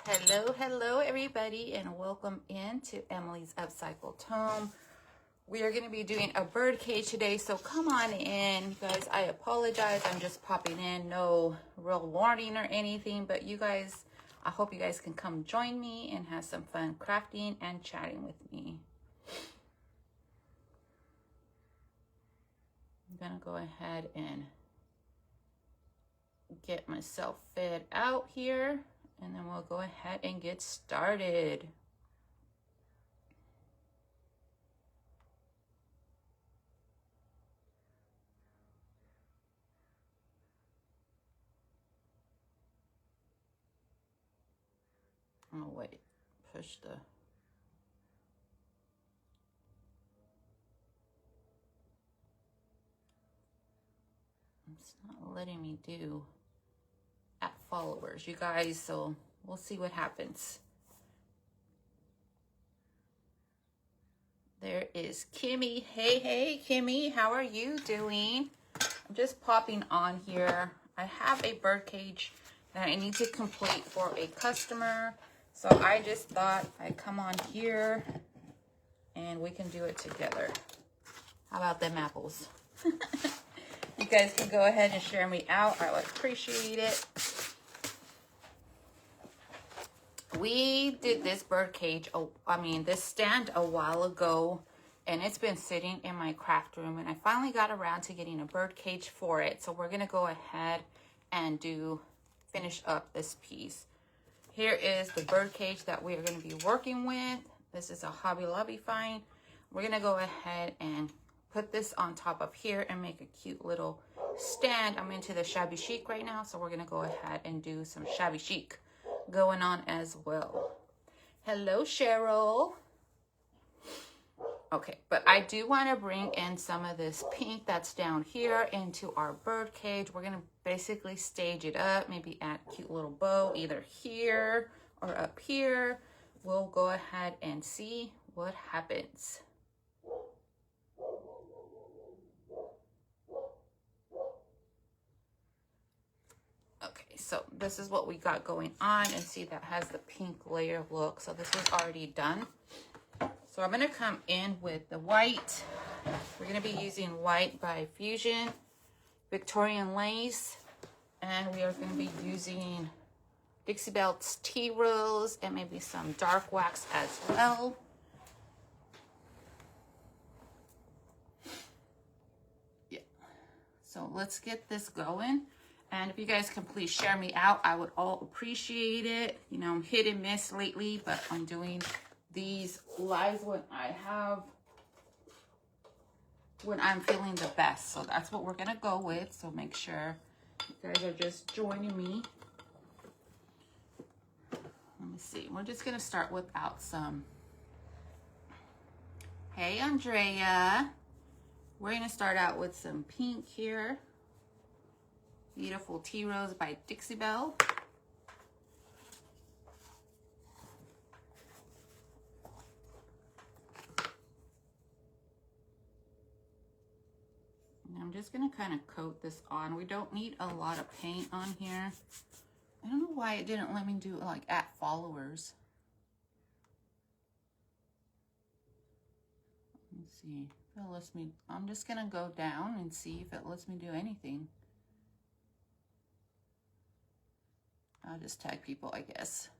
Hello everybody, and welcome into Emily's Upcycled Home. We are going to be doing a bird cage today, so come on in. Guys, I apologize, I'm just popping in, no real warning or anything, but you guys, I hope you guys can come join me and have some fun crafting and chatting with me. I'm going to go ahead and get myself fed out here, and then we'll go ahead and get started. Oh wait, push the... It's not letting me do at followers, you guys, so we'll see what happens. There is Kimmy. Hey Kimmy, how are you doing? I'm just popping on here. I have a bird cage that I need to complete for a customer, so I just thought I'd come on here and we can do it together. How about them apples? You guys can go ahead and share me out. I would appreciate it. We did this bird cage, this stand a while ago, and it's been sitting in my craft room, and I finally got around to getting a bird cage for it. So we're gonna go ahead and finish up this piece. Here is the bird cage that we are gonna be working with. This is a Hobby Lobby find. We're gonna go ahead and put this on top of here and make a cute little stand. I'm into the shabby chic right now, so we're gonna go ahead and do some shabby chic going on as well. Hello, Cheryl. Okay, but I do want to bring in some of this pink that's down here into our bird cage. We're gonna basically stage it up, maybe add a cute little bow either here or up here. We'll go ahead and see what happens. Okay, so this is what we got going on, and see that has the pink layer look. So this was already done. So I'm gonna come in with the white. We're gonna be using white by Fusion, Victorian lace, and we are gonna be using Dixie Belt's tea rose and maybe some dark wax as well. Yeah, so let's get this going. And if you guys can please share me out, I would all appreciate it. You know, I'm hit and miss lately, but I'm doing these lives when I'm feeling the best. So that's what we're gonna go with. So make sure you guys are just joining me. Let me see. We're just gonna start without some. Hey, Andrea. We're gonna start out with some pink here. Beautiful Tea Rose by Dixie Belle. And I'm just going to kind of coat this on. We don't need a lot of paint on here. I don't know why it didn't let me do like at followers. Let's see if it lets me. I'm just going to go down and see if it lets me do anything. I'll just tag people, I guess.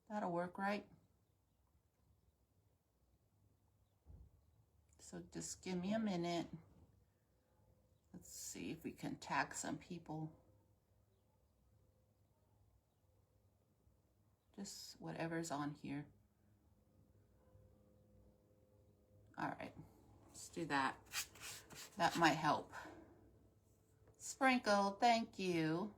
That'll work, right? So just give me a minute. Let's see if we can tag some people. Just whatever's on here. All right. Let's do that. That might help. Sprinkle, thank you.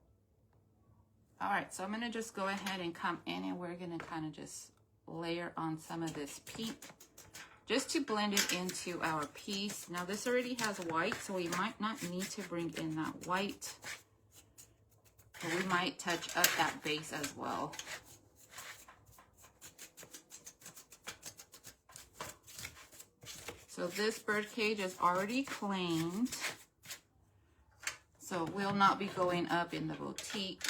All right, so I'm gonna just go ahead and come in, and we're gonna kind of just layer on some of this pink just to blend it into our piece. Now this already has white, so we might not need to bring in that white, but we might touch up that base as well. So this bird cage is already cleaned. So we'll not be going up in the boutique.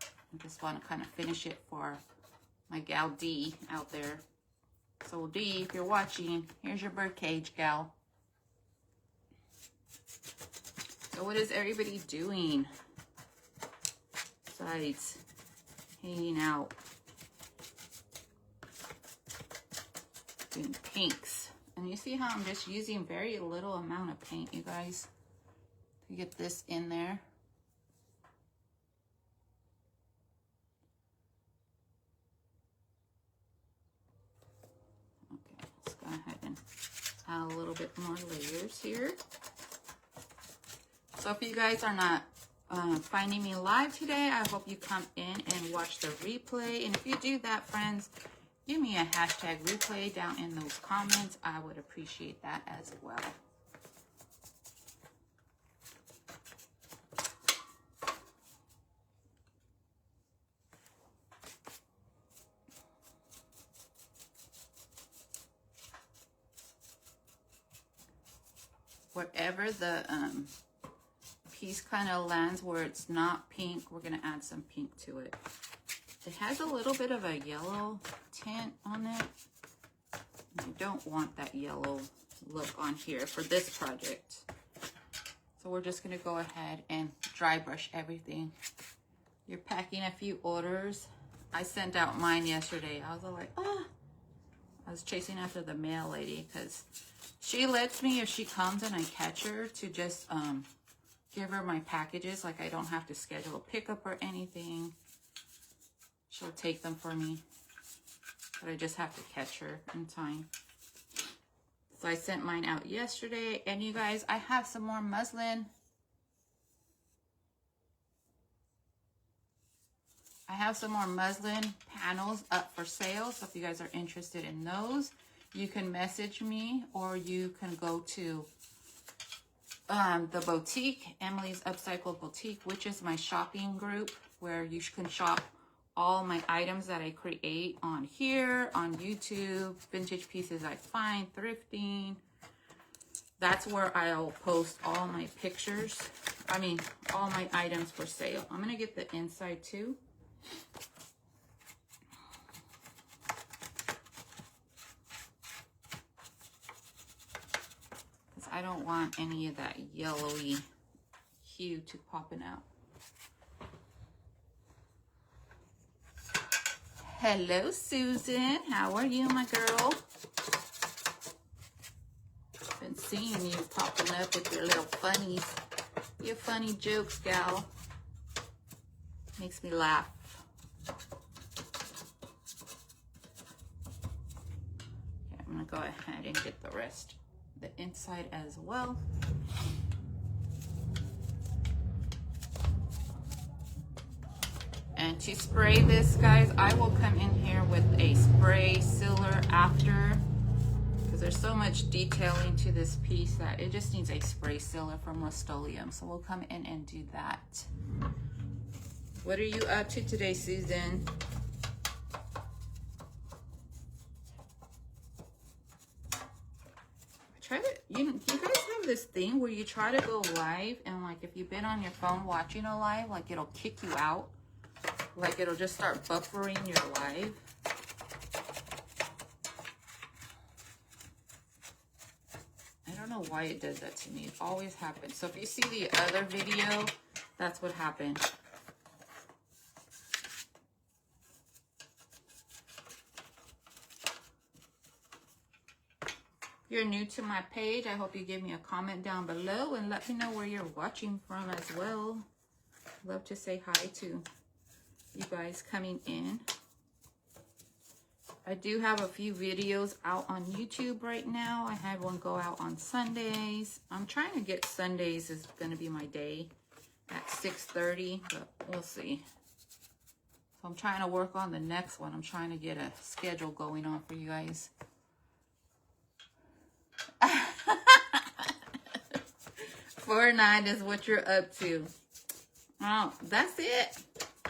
I just want to kind of finish it for my gal D out there. So D, if you're watching, here's your birdcage, gal. So what is everybody doing besides hanging out, doing pinks? And you see how I'm just using very little amount of paint, you guys, to get this in there. Okay, let's go ahead and add a little bit more layers here. So if you guys are not finding me live today, I hope you come in and watch the replay. And if you do that, friends, give me a hashtag replay down in those comments. I would appreciate that as well. Wherever the piece kind of lands where it's not pink, we're going to add some pink to it. It has a little bit of a yellow tint on it. You don't want that yellow look on here for this project. So we're just going to go ahead and dry brush everything. You're packing a few orders. I sent out mine yesterday. I was like, ah. I was chasing after the mail lady because she lets me, if she comes and I catch her, to just give her my packages. Like I don't have to schedule a pickup or anything. She'll take them for me. But I just have to catch her in time. So I sent mine out yesterday. And you guys, I have some more muslin. I have some more muslin panels up for sale. So if you guys are interested in those, you can message me or you can go to the boutique, Emily's Upcycled Boutique, which is my shopping group where you can shop all my items that I create on here, on YouTube, vintage pieces I find, thrifting. That's where I'll post all my pictures. I mean, all my items for sale. I'm going to get the inside too. Because I don't want any of that yellowy hue to popping out. Hello, Susan. How are you, my girl? Been seeing you popping up with your little funnies. Your funny jokes, gal. Makes me laugh. Okay, I'm gonna go ahead and get the rest, the inside as well. And to spray this, guys, I will come in here with a spray sealer after, because there's so much detailing to this piece that it just needs a spray sealer from Rust-Oleum. So we'll come in and do that. What are you up to today, Susan? You guys have this thing where you try to go live and like if you've been on your phone watching a live, like it'll kick you out. Like it'll just start buffering your live. I don't know why it does that to me. It always happens. So if you see the other video, that's what happened. If you're new to my page, I hope you give me a comment down below and let me know where you're watching from as well. Love to say hi to you guys coming in. I do have a few videos out on YouTube right now. I had one go out on Sundays. I'm trying to get Sundays is going to be my day at 6:30, but we'll see. So I'm trying to work on the next one. I'm trying to get a schedule going on for you guys. 4-9 is what you're up to. Oh, that's it.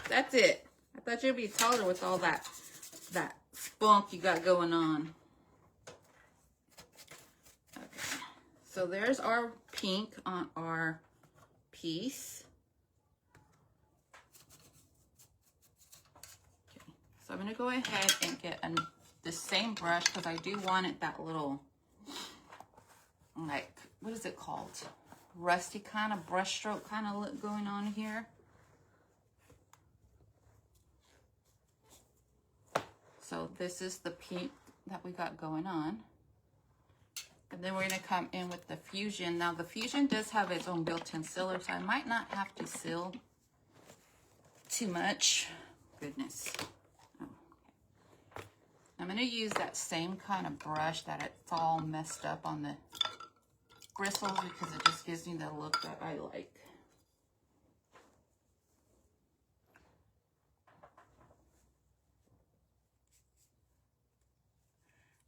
That's it. I thought you'd be taller with all that spunk you got going on. Okay. So there's our pink on our piece. Okay, so I'm going to go ahead and get the same brush because I do want it that little, like, what is it called? Rusty kind of brush stroke kind of look going on here. So this is the pink that we got going on. And then we're going to come in with the Fusion. Now the Fusion does have its own built-in sealer, so I might not have to seal too much. Goodness. Oh, okay. I'm going to use that same kind of brush that it's all messed up on the bristles because it just gives me the look that I like.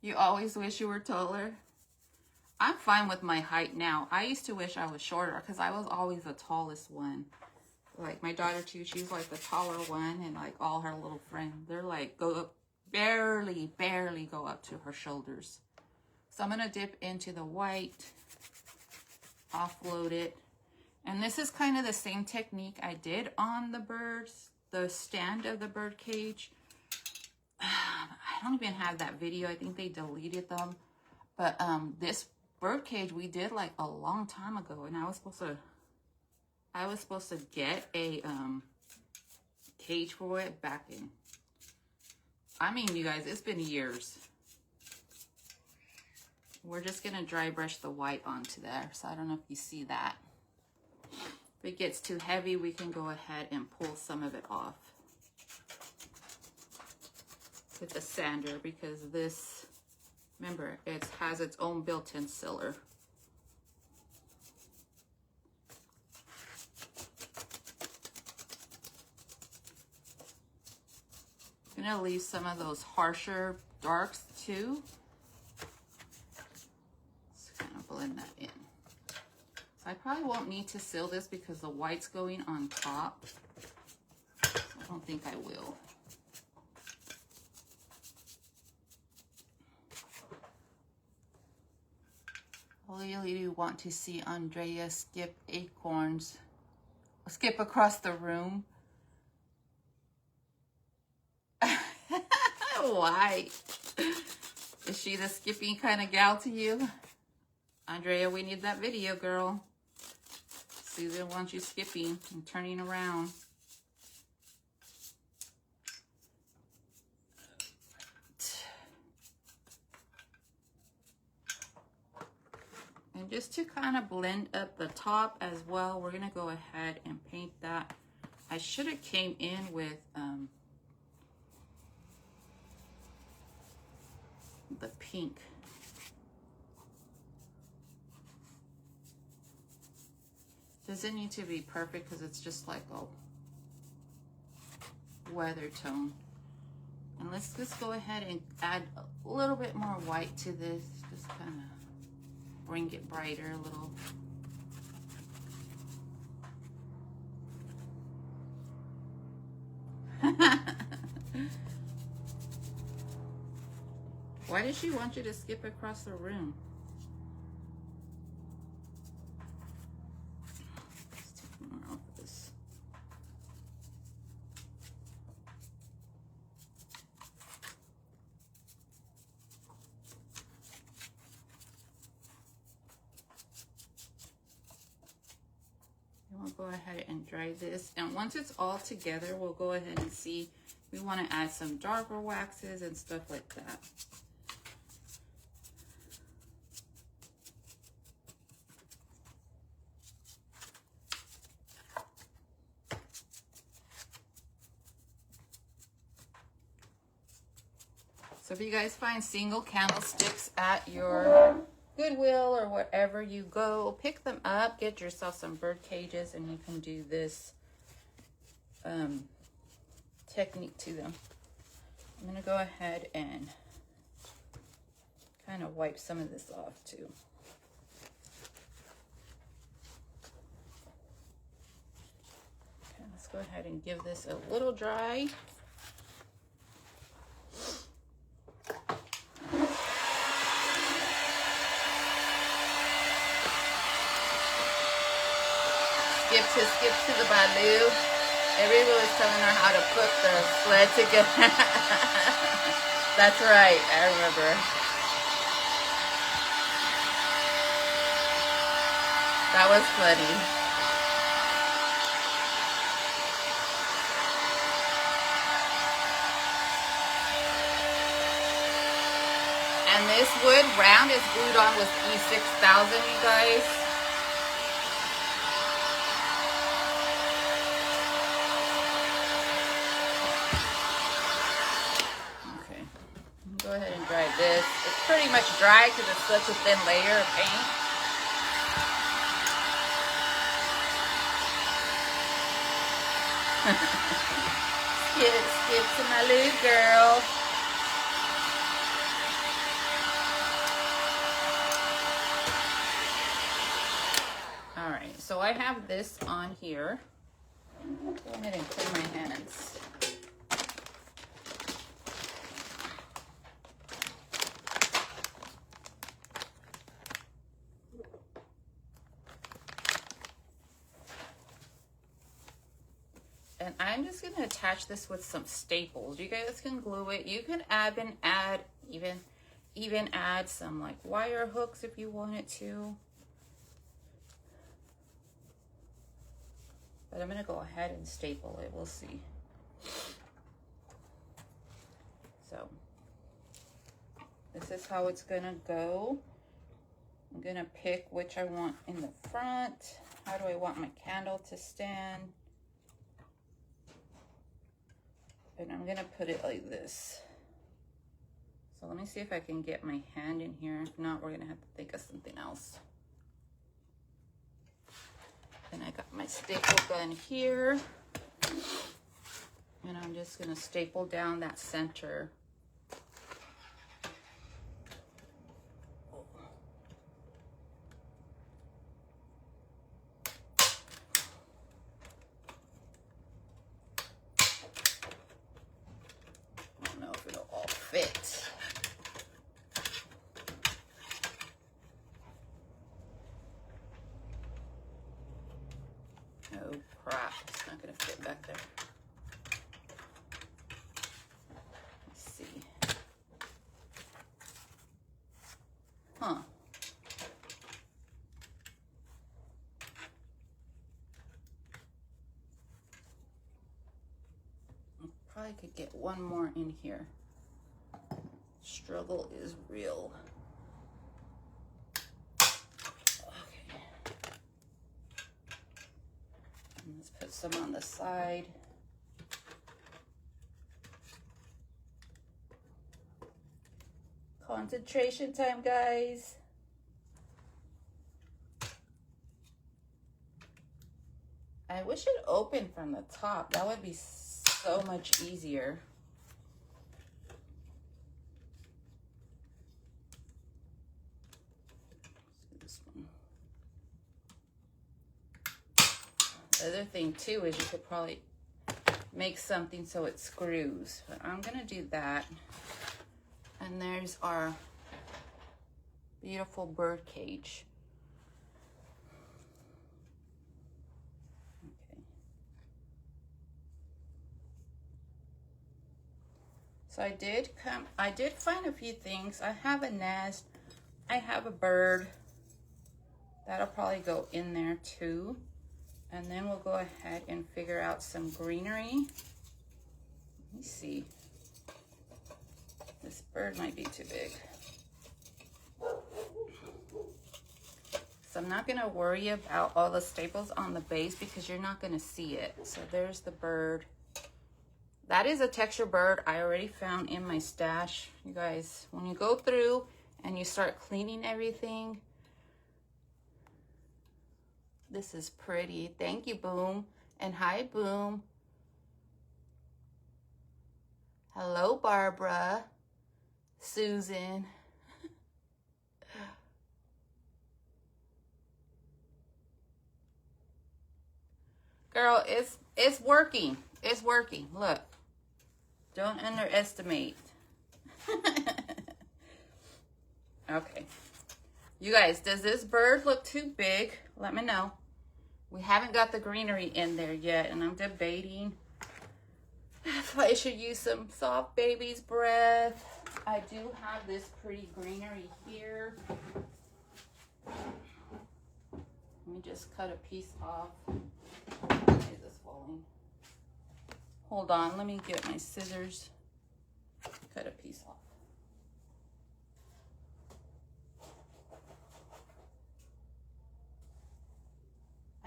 You always wish you were taller? I'm fine with my height now. I used to wish I was shorter because I was always the tallest one. Like my daughter too, she's like the taller one, and like all her little friends, they're like go up, barely go up to her shoulders. So I'm gonna dip into the white, offload it. And this is kind of the same technique I did on the birds, the stand of the bird cage. I don't even have that video. I think they deleted them. But this bird cage we did like a long time ago, and I was supposed to get a cage for it back in, I mean, you guys, it's been years. We're just gonna dry brush the white onto there, so I don't know if you see that. If it gets too heavy, we can go ahead and pull some of it off with the sander, because this, remember, it has its own built-in sealer. I'm gonna leave some of those harsher darks too. Just kind of blend that in. So I probably won't need to seal this because the white's going on top. I don't think I will. I really want to see Andrea skip acorns, skip across the room. Why? Is she the skipping kind of gal to you? Andrea, we need that video, girl. Susan wants you skipping and turning around. And just to kind of blend up the top as well, we're gonna go ahead and paint that. I should have came in with the pink. Doesn't need to be perfect because it's just like a weather tone. And let's just go ahead and add a little bit more white to this, just kind of bring it brighter a little. Why does she want you to skip across the room? Let's take more off of this. And we'll go ahead and dry this. And once it's all together, we'll go ahead and see. We want to add some darker waxes and stuff like that. So if you guys find single candlesticks at your Goodwill or wherever you go, pick them up, get yourself some bird cages, and you can do this technique to them. I'm going to go ahead and kind of wipe some of this off too. Okay, let's go ahead and give this a little dry. Skipped skip to the Baloo. Everybody was telling her how to put the sled together. That's right, I remember. That was funny. And this wood round is glued on with E6000, you guys. Okay, go ahead and dry this. It's pretty much dry because it's such a thin layer of paint. Skip to my little girl. All right, so I have this on here. Go ahead and clean my hands. And I'm just going to attach this with some staples. You guys can glue it. You can even add some like wire hooks if you wanted to. But I'm going to go ahead and staple it. We'll see. So this is how it's going to go. I'm going to pick which I want in the front. How do I want my candle to stand? And I'm gonna put it like this. So let me see if I can get my hand in here. If not, we're gonna have to think of something else. And I got my staple gun here. And I'm just gonna staple down that center. Fit. Oh crap, it's not gonna fit back there. Let's see. Huh. I probably could get one more in here. Struggle is real. Okay. And let's put some on the side. Concentration time, guys. I wish it opened from the top. That would be so much easier. The other thing too is you could probably make something so it screws, but I'm gonna do that. And there's our beautiful bird cage. Okay. So I did find a few things. I have a nest, I have a bird. That'll probably go in there too. And then we'll go ahead and figure out some greenery. Let me see. This bird might be too big. So I'm not gonna worry about all the staples on the base because you're not gonna see it. So there's the bird. That is a texture bird I already found in my stash. You guys, when you go through and you start cleaning everything, this is pretty. Thank you, Boom. And hi, Boom. Hello, Barbara. Susan. Girl, it's working. It's working. Look. Don't underestimate. Okay. You guys, does this bird look too big? Let me know. We haven't got the greenery in there yet, and I'm debating if I should use some soft baby's breath. I do have this pretty greenery here. Let me just cut a piece off. Why is this falling? Hold on, let me get my scissors. Cut a piece off.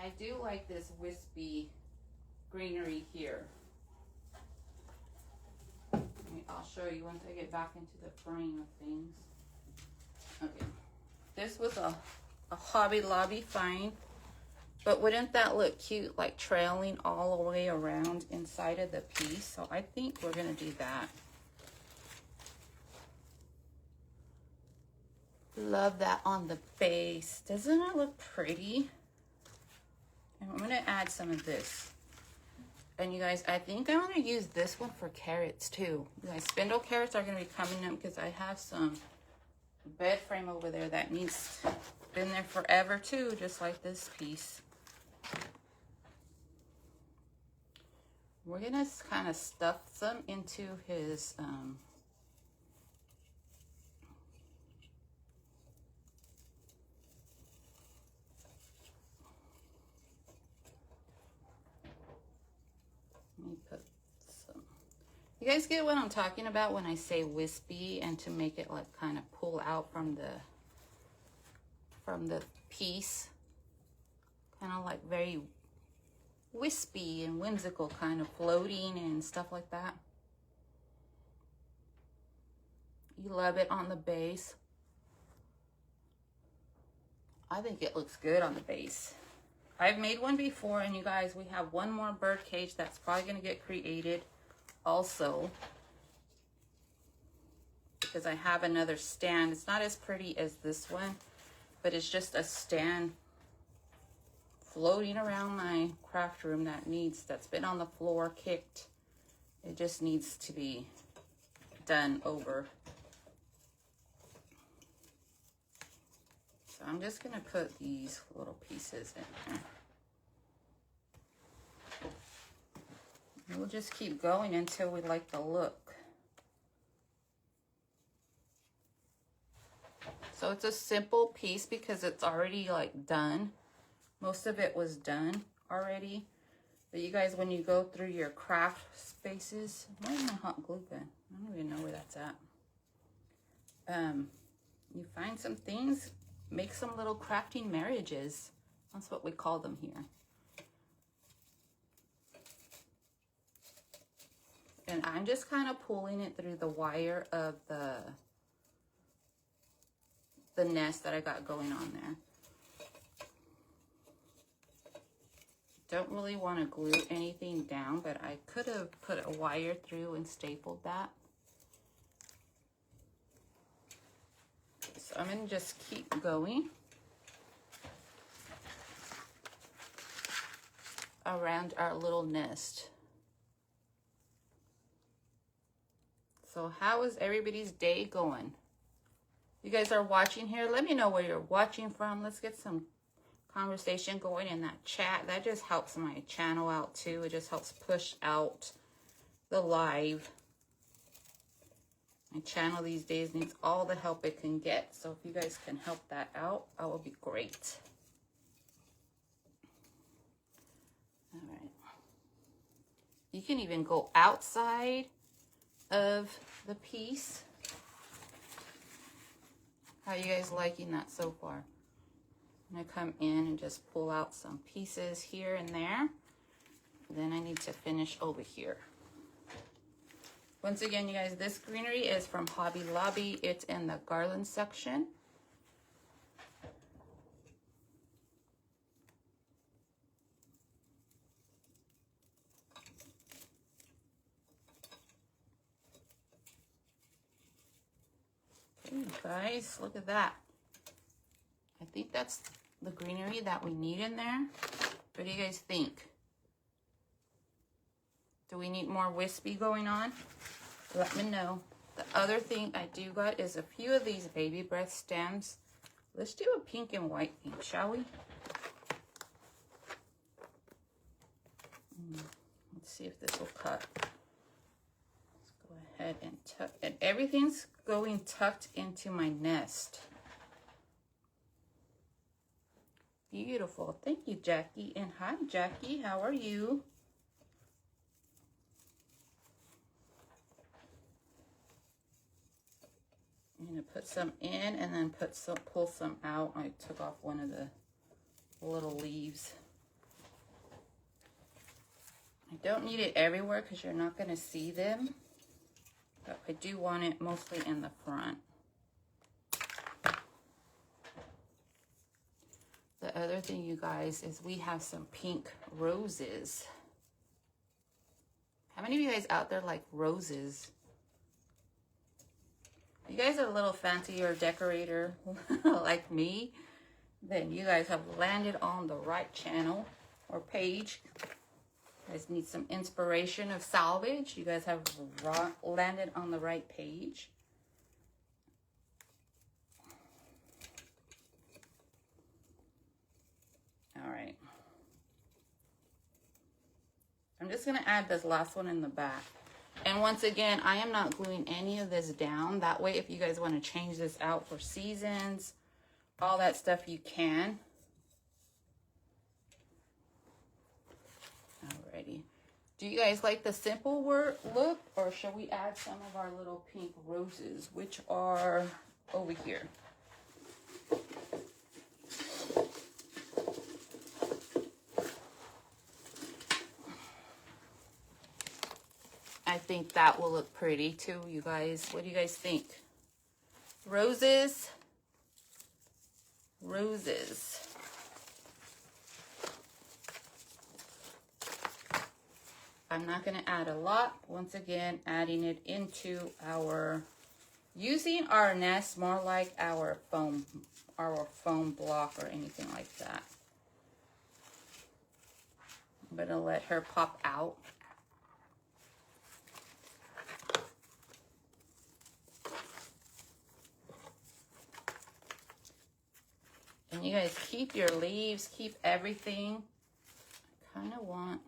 I do like this wispy greenery here. I'll show you once I get back into the frame of things. Okay, this was a Hobby Lobby find, but wouldn't that look cute, like trailing all the way around inside of the piece? So I think we're gonna do that. Love that on the base. Doesn't it look pretty? And I'm gonna add some of this. And you guys, I think I'm gonna use this one for carrots too. You guys, spindle carrots are gonna be coming up because I have some bed frame over there that needs, been there forever too, just like this piece. We're gonna kind of stuff some into his, let me put some, you guys get what I'm talking about when I say wispy, and to make it like kind of pull out from the piece, kind of like very wispy and whimsical, kind of floating and stuff like that. You love it on the base. I think it looks good on the base. I've made one before, and you guys, we have one more bird cage that's probably going to get created also, because I have another stand. It's not as pretty as this one, but it's just a stand floating around my craft room that's been on the floor, kicked. It just needs to be done over. So I'm just gonna put these little pieces in there. And we'll just keep going until we like the look. So it's a simple piece because it's already like done. Most of it was done already. But you guys, when you go through your craft spaces, where's my hot glue gun? I don't even know where that's at. You find some things, make some little crafting marriages. That's what we call them here. And I'm just kind of pulling it through the wire of the nest that I got going on there. Don't really want to glue anything down, but I could have put a wire through and stapled that. So I'm going to just keep going around our little nest. So how is everybody's day going? You guys are watching here. Let me know where you're watching from. Let's get some conversation going in that chat. That just helps my channel out too. It just helps push out the live. My channel these days needs all the help it can get. So if you guys can help that out, that will be great. All right. You can even go outside of the piece. How you guys liking that so far? I'm gonna come in and just pull out some pieces here and there. Then I need to finish over here. Once again, you guys, this greenery is from Hobby Lobby. It's in the garland section. Okay, guys, look at that. I think that's the greenery that we need in there. What do you guys think? Do we need more wispy going on? Let me know. The other thing I do got is a few of these baby breath stems. Let's do a pink and white thing, shall we? Let's see if this will cut. Let's go ahead and tuck, and everything's going tucked into my nest. Beautiful. Thank you, Jackie. And hi, Jackie. How are you? I'm going to put some in and then pull some out. I took off one of the little leaves. I don't need it everywhere because you're not going to see them. But I do want it mostly in the front. The other thing, you guys, is we have some pink roses. How many of you guys out there like roses? If you guys are a little fancier decorator like me, then you guys have landed on the right channel or page. You guys need some inspiration of salvage. You guys have landed on the right page. All right. I'm just going to add this last one in the back. And once again, I am not gluing any of this down. That way, if you guys want to change this out for seasons, all that stuff, you can. Alrighty. Do you guys like the simple look, or shall we add some of our little pink roses, which are over here? I think that will look pretty too, you guys. What do you guys think? Roses. Roses. I'm not going to add a lot. Once again, adding it into using our nest more like our foam block or anything like that. I'm going to let her pop out. And you guys keep your leaves, keep everything. I kind of want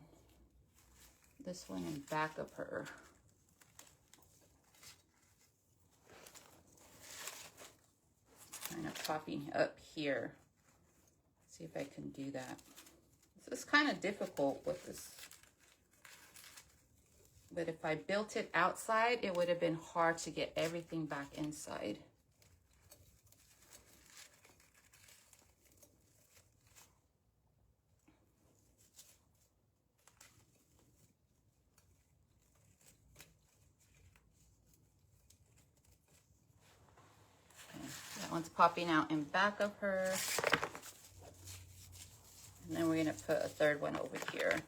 this one in back of her. Kind of popping up here. See if I can do that. This is kind of difficult with this. But if I built it outside, it would have been hard to get everything back inside. One's popping out in back of her. And then we're going to put a third one over here.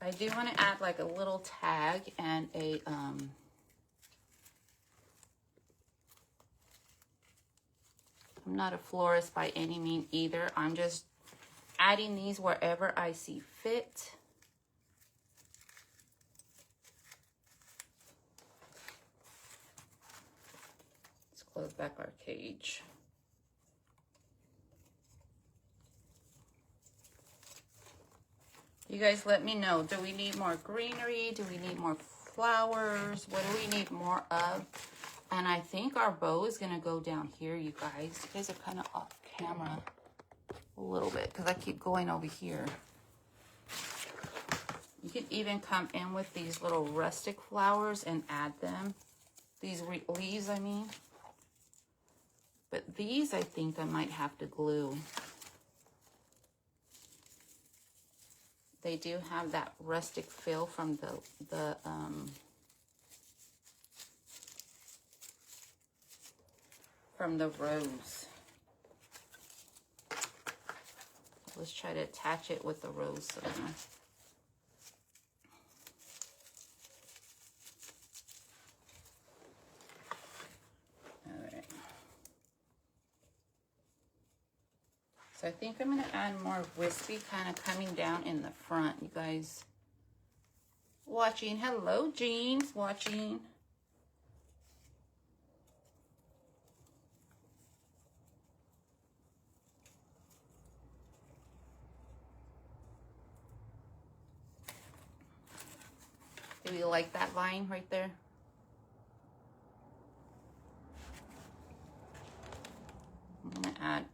I do want to add like a little tag and a I'm not a florist by any means either. I'm just adding these wherever I see fit. Close back our cage. You guys let me know. Do we need more greenery? Do we need more flowers? What do we need more of? And I think our bow is going to go down here, you guys. You guys are kind of off camera a little bit because I keep going over here. You can even come in with these little rustic flowers and add them. These leaves, I mean. But these, I think I might have to glue. They do have that rustic feel from the rose. Let's try to attach it with the rose center. So I think I'm going to add more wispy kind of coming down in the front. You guys watching. Hello, Jean's watching. Do you like that vine right there? I'm gonna add,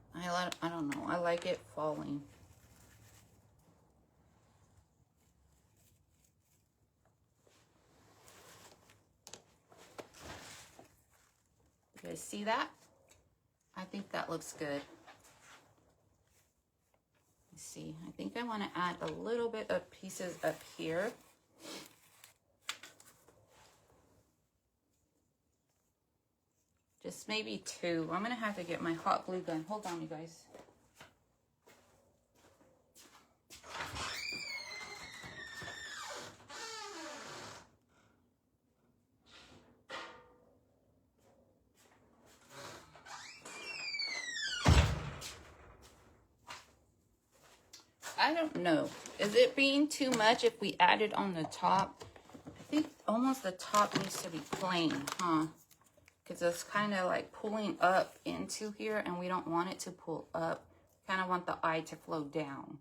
I don't know, I like it falling. You guys see that? I think that looks good. Let's see, I think I want to add a little bit of pieces up here. Just maybe 2. I'm gonna have to get my hot glue gun. Hold on, you guys. I don't know. Is it being too much if we add it on the top? I think almost the top needs to be plain, huh? Because it's kind of like pulling up into here, and we don't want it to pull up. Kind of want the eye to flow down.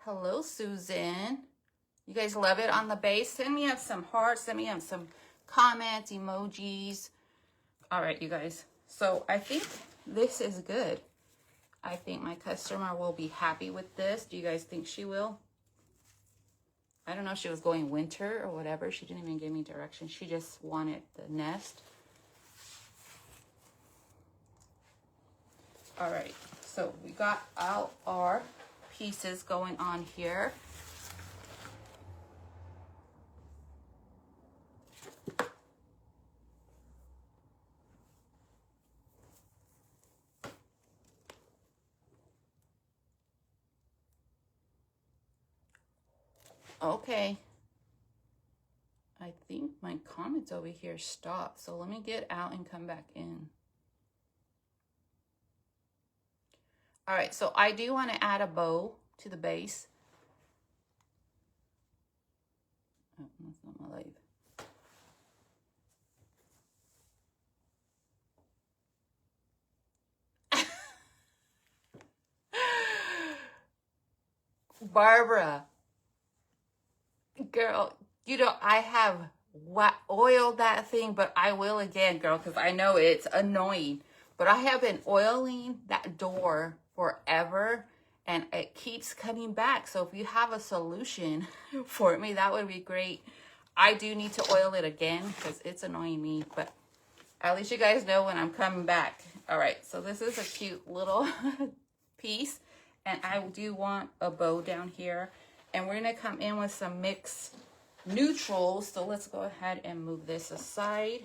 Hello, Susan. You guys love it on the base? Send me up some hearts. Send me up some comments, emojis. All right, you guys. So I think this is good. I think my customer will be happy with this. Do you guys think she will? I don't know if she was going winter or whatever. She didn't even give me directions. She just wanted the nest. All right, so we got out our pieces going on here. Okay. I think my comments over here stopped. So let me get out and come back in. All right, so I do want to add a bow to the base. Oh, that's not my light. Barbara, girl, you know, I have oiled that thing, but I will again, girl, because I know it's annoying. But I have been oiling that door forever, and it keeps coming back. So if you have a solution for me, that would be great. I do need to oil it again because it's annoying me, but at least you guys know when I'm coming back. All right, so this is a cute little piece, and I do want a bow down here, and we're gonna come in with some mixed neutrals. So let's go ahead and move this aside.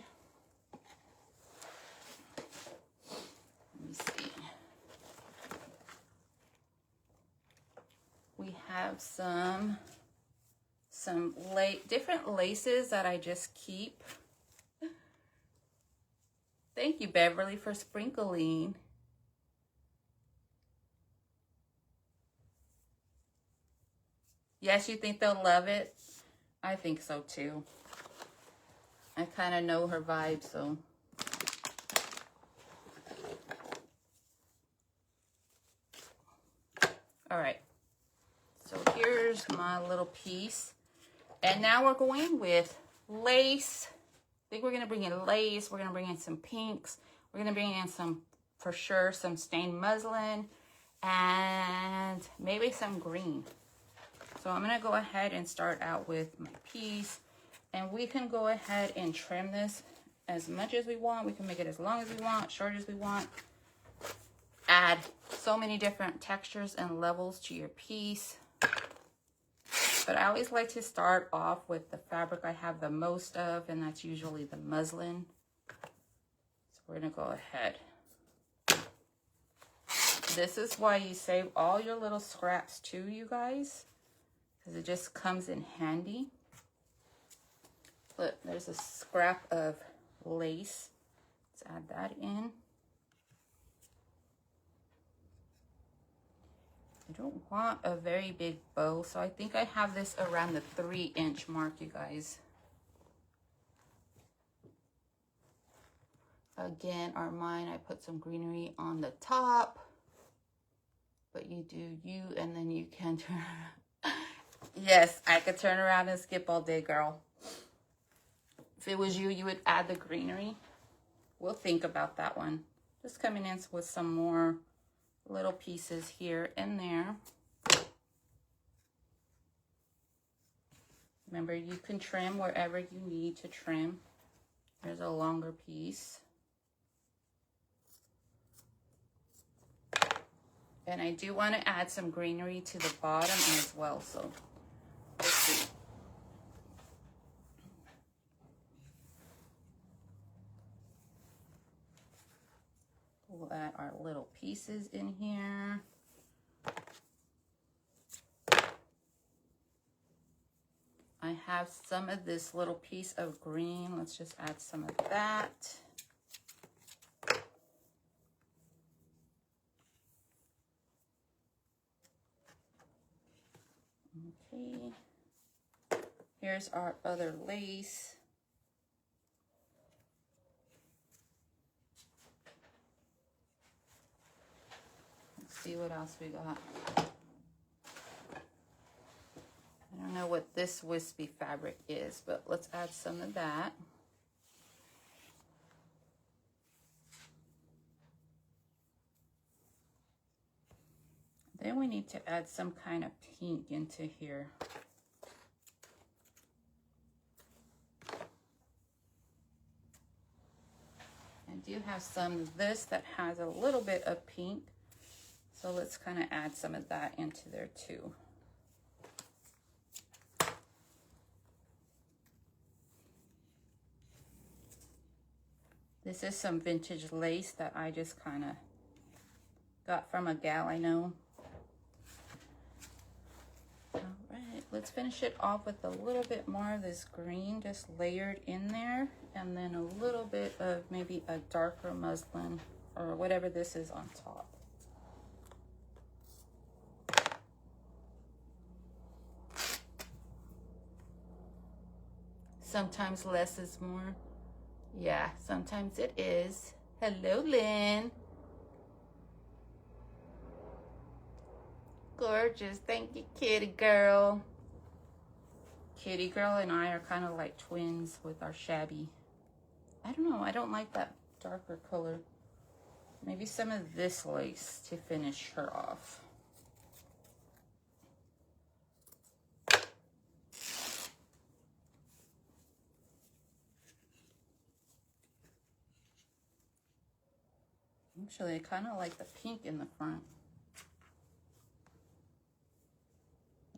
Let me see. We have some different laces that I just keep. Thank you, Beverly, for sprinkling. Yes, you think they'll love it? I think so too. I kind of know her vibe, so. All right. So here's my little piece. And now we're going with lace. I think we're going to bring in lace. We're going to bring in some pinks. We're going to bring in some, for sure, some stained muslin and maybe some green. So I'm going to go ahead and start out with my piece. And we can go ahead and trim this as much as we want. We can make it as long as we want, short as we want. Add so many different textures and levels to your piece. But I always like to start off with the fabric I have the most of, and that's usually the muslin. So we're going to go ahead. This is why you save all your little scraps too, you guys, because it just comes in handy. Look, there's a scrap of lace. Let's add that in. I don't want a very big bow, so I think I have this around the 3-inch mark, you guys. Again, or mine, I put some greenery on the top. But you do you, and then you can turn around. Yes, I could turn around and skip all day, girl. If it was you, you would add the greenery. We'll think about that one. Just coming in with some more little pieces here and there. Remember, you can trim wherever you need to trim. There's a longer piece. And I do want to add some greenery to the bottom as well, so let's see. We'll add our little pieces in here. I have some of this little piece of green. Let's just add some of that. Okay. Here's our other lace. Let's see what else we got. I don't know what this wispy fabric is, but let's add some of that. Then we need to add some kind of pink into here. I do have some of this that has a little bit of pink, so let's kind of add some of that into there too. This is some vintage lace that I just kind of got from a gal I know. All right, let's finish it off with a little bit more of this green just layered in there, and then a little bit of maybe a darker muslin or whatever this is on top. Sometimes less is more. Yeah, sometimes it is. Hello, Lynn. Gorgeous. Thank you, kitty girl. Kitty girl and I are kind of like twins with our shabby. I don't know. I don't like that darker color. Maybe some of this lace to finish her off. Actually, I kind of like the pink in the front.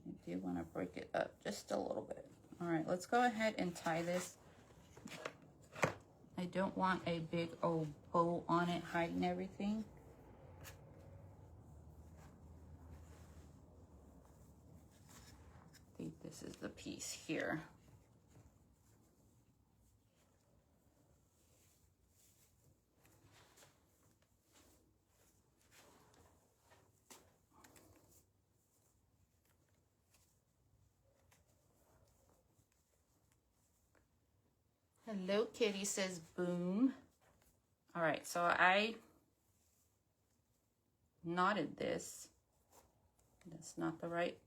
I do want to break it up just a little bit. All right, let's go ahead and tie this. I don't want a big old bow on it hiding everything. I think this is the piece here. Hello, kitty, says boom. All right, so I knotted this. That's not the right.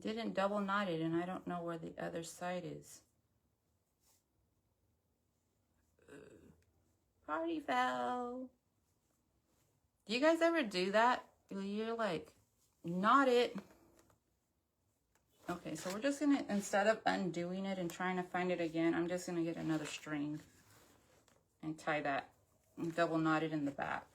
Didn't double knot it, and I don't know where the other side is. Party foul. Do you guys ever do that? You're like, knot it. Okay, so we're just gonna, instead of undoing it and trying to find it again, I'm just gonna get another string and tie that and double knot it in the back.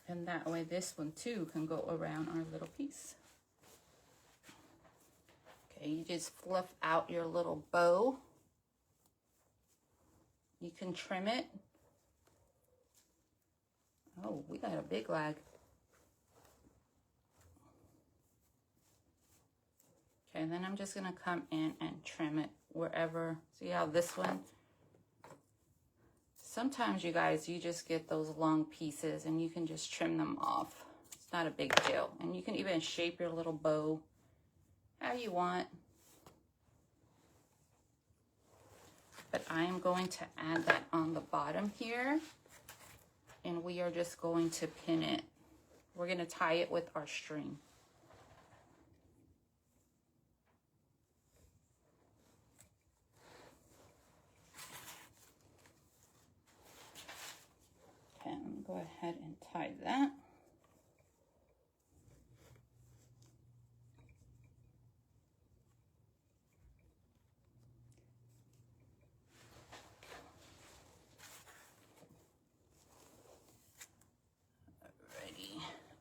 And that way this one too can go around our little piece. Okay, you just fluff out your little bow. You can trim it. Oh, we got a big lag. Okay, and then I'm just gonna come in and trim it wherever. See how this one? Sometimes you guys, you just get those long pieces and you can just trim them off. It's not a big deal. And you can even shape your little bow how you want. But I am going to add that on the bottom here. And we are just going to pin it. We're going to tie it with our string. Okay, I'm going to go ahead and tie that.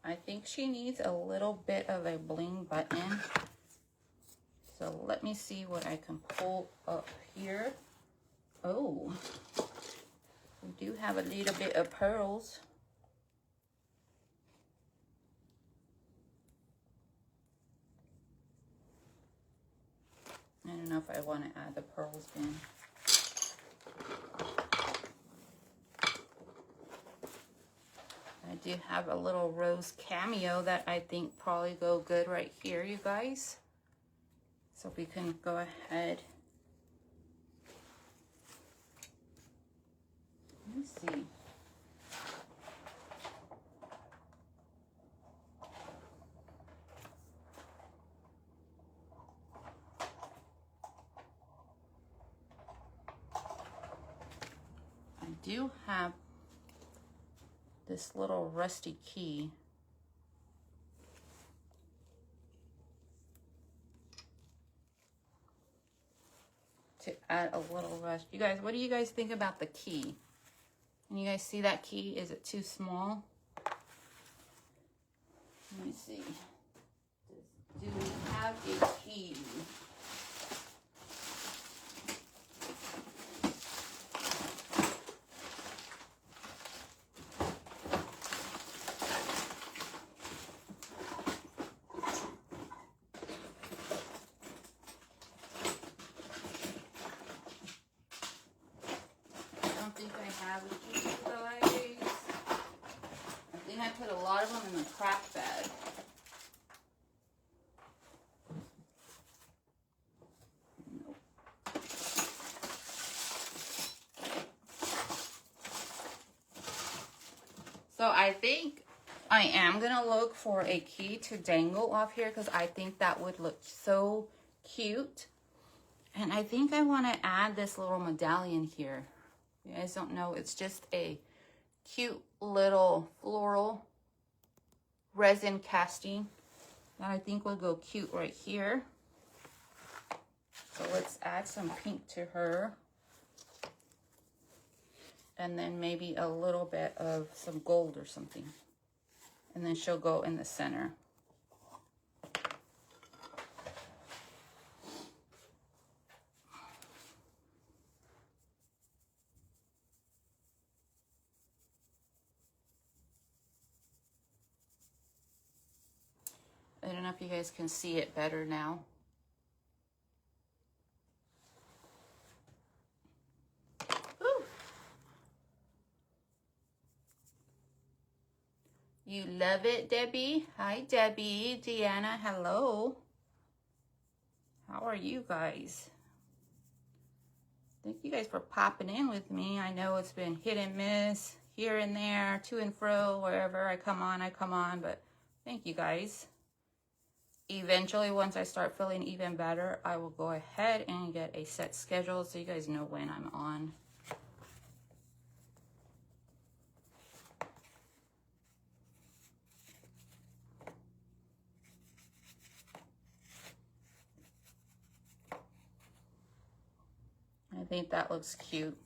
I think she needs a little bit of a bling button. So let me see what I can pull up here. Oh, we do have a little bit of pearls. I don't know if I want to add the pearls in. I do have a little rose cameo that I think probably go good right here, you guys. So we can go ahead. Let me see. I do have this little rusty key. To add a little rust. You guys, what do you guys think about the key? Can you guys see that key? Is it too small? Let me see. Do we have a key? I put a lot of them in the craft bag. Nope. So I think I am gonna look for a key to dangle off here because I think that would look so cute. And I think I want to add this little medallion here. You guys don't know, it's just a cute little floral resin casting that I think will go cute right here. So let's add some pink to her. And then maybe a little bit of some gold or something. And then she'll go in the center. I don't know if you guys can see it better now. Ooh. You love it, Debbie? Hi, Debbie. Deanna, hello. How are you guys? Thank you guys for popping in with me. I know it's been hit and miss, here and there, to and fro, wherever I come on, but thank you guys. Eventually, once I start feeling even better, I will go ahead and get a set schedule so you guys know when I'm on. I think that looks cute.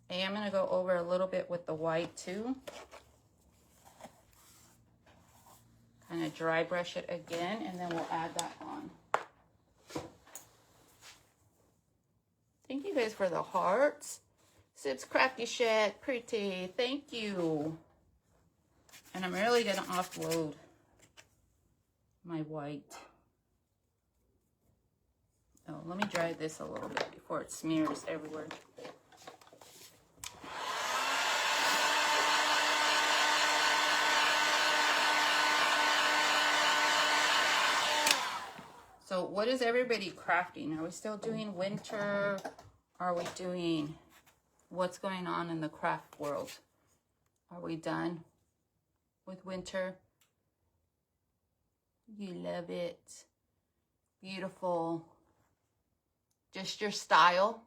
I am going to go over a little bit with the white too. Kind of dry brush it again, and then we'll add that on. Thank you guys for the hearts. Sips Crafty Shed, pretty. Thank you. And I'm really going to offload my white. Oh, let me dry this a little bit before it smears everywhere. So what is everybody crafting? Are we still doing winter? Are we doing what's going on in the craft world? Are we done with winter? You love it. Beautiful. Just your style.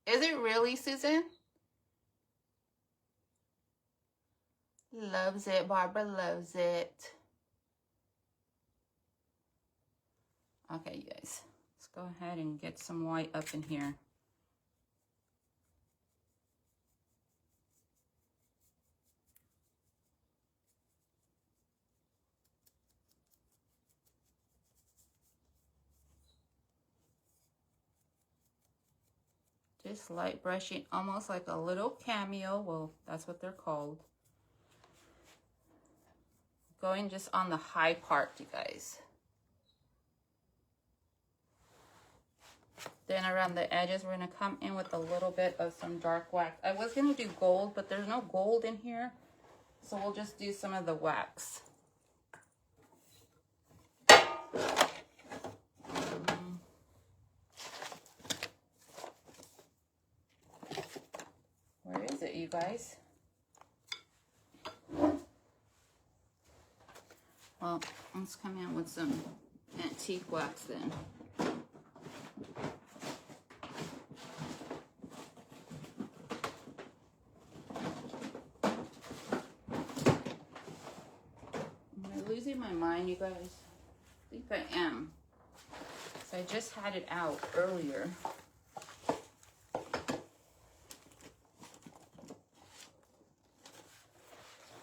Is it really, Susan? Loves it. Barbara loves it. Okay, you guys. Let's go ahead and get some white up in here. Just light brushing, almost like a little cameo. Well, that's what they're called. Going just on the high part, you guys. Then around the edges, we're going to come in with a little bit of some dark wax. I was going to do gold, but there's no gold in here. So we'll just do some of the wax. Where is it, you guys? Well, let's come in with some antique wax then. Am I losing my mind, you guys? I think I am. So I just had it out earlier.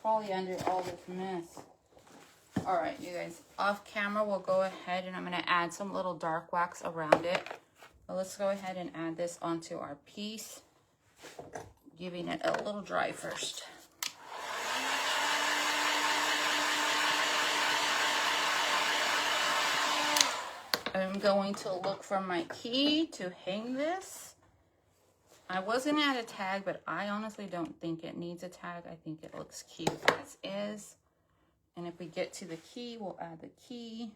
Probably under all this mess. All right, you guys, off camera, we'll go ahead and I'm going to add some little dark wax around it. But let's go ahead and add this onto our piece, giving it a little dry first. I'm going to look for my key to hang this. I wasn't at a tag, but I honestly don't think it needs a tag. I think it looks cute as is. And if we get to the key, we'll add the key.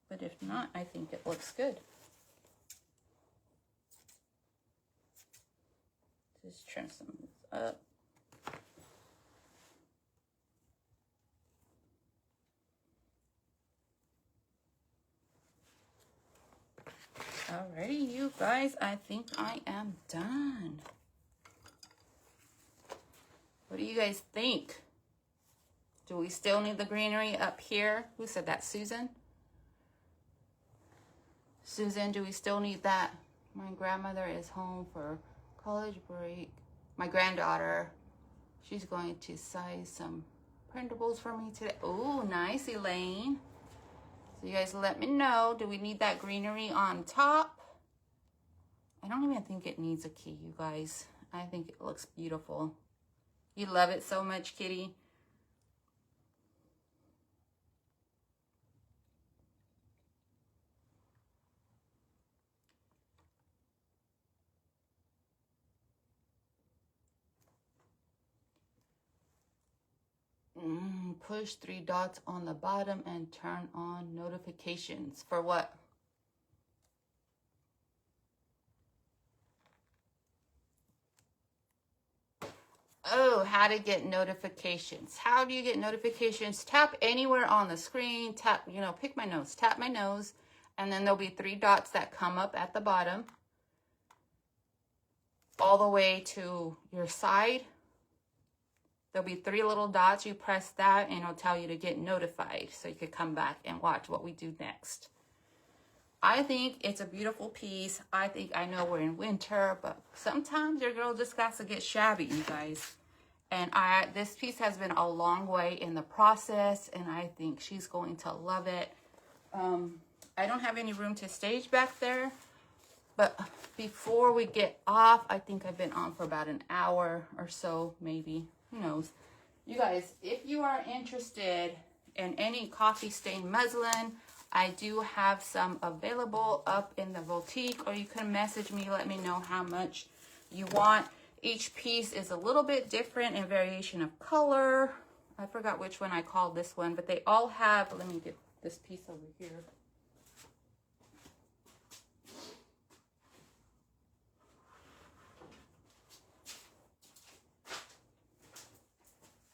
But if not, I think it looks good. Just trim some of this up. Alrighty, you guys, I think I am done. What do you guys think? Do we still need the greenery up here? Who said that? Susan? Susan, do we still need that? My grandmother is home for college break. My granddaughter, she's going to size some printables for me today. Oh, nice, Elaine. So you guys let me know. Do we need that greenery on top? I don't even think it needs a key, you guys. I think it looks beautiful. You love it so much, Kitty. Push 3 dots on the bottom and turn on notifications. For what? Oh, how to get notifications. How do you get notifications? Tap anywhere on the screen. Tap, you know, pick my nose. Tap my nose. And then there'll be 3 dots that come up at the bottom. All the way to your side. There'll be 3 little dots. You press that and it'll tell you to get notified. So you could come back and watch what we do next. I think it's a beautiful piece. I think, I know we're in winter, but sometimes your girl just got to get shabby, you guys. And this piece has been a long way in the process, and I think she's going to love it. I don't have any room to stage back there, but before we get off, I think I've been on for about an hour or so, maybe. Who knows? You guys, if you are interested in any coffee stain muslin, I do have some available up in the boutique, or you can message me, let me know how much you want. Each piece is a little bit different in variation of color. I forgot which one I called this one, but they all have, let me get this piece over here.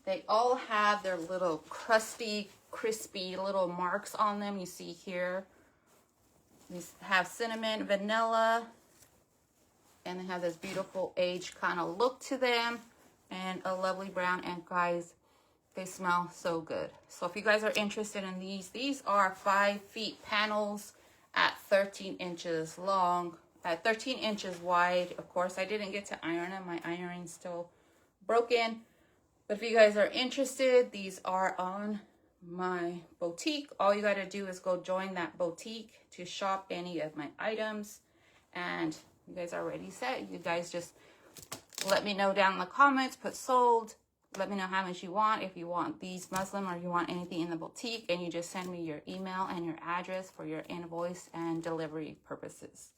They all have their little crusty, crispy little marks on them. You see here. These have cinnamon, vanilla, and they have this beautiful aged kind of look to them, and a lovely brown. And guys, they smell so good. So if you guys are interested in these are 5 feet panels at 13 inches long, at 13 inches wide. Of course, I didn't get to iron them. My iron's still broken. But if you guys are interested, these are on my boutique. All you got to do is go join that boutique to shop any of my items. And you guys are already set. You guys just let me know down in the comments, put sold. Let me know how much you want, if you want these muslin or you want anything in the boutique. And you just send me your email and your address for your invoice and delivery purposes.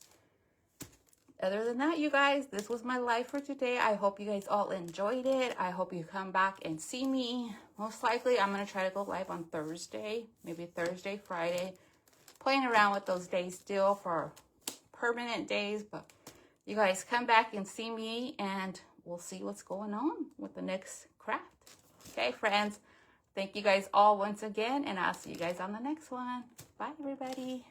Other than that, you guys, this was my life for today. I hope you guys all enjoyed it. I hope you come back and see me. Most likely, I'm going to try to go live on Thursday. Maybe Thursday, Friday. Playing around with those days still for permanent days. But you guys come back and see me, and we'll see what's going on with the next craft. Okay, friends. Thank you guys all once again, and I'll see you guys on the next one. Bye, everybody.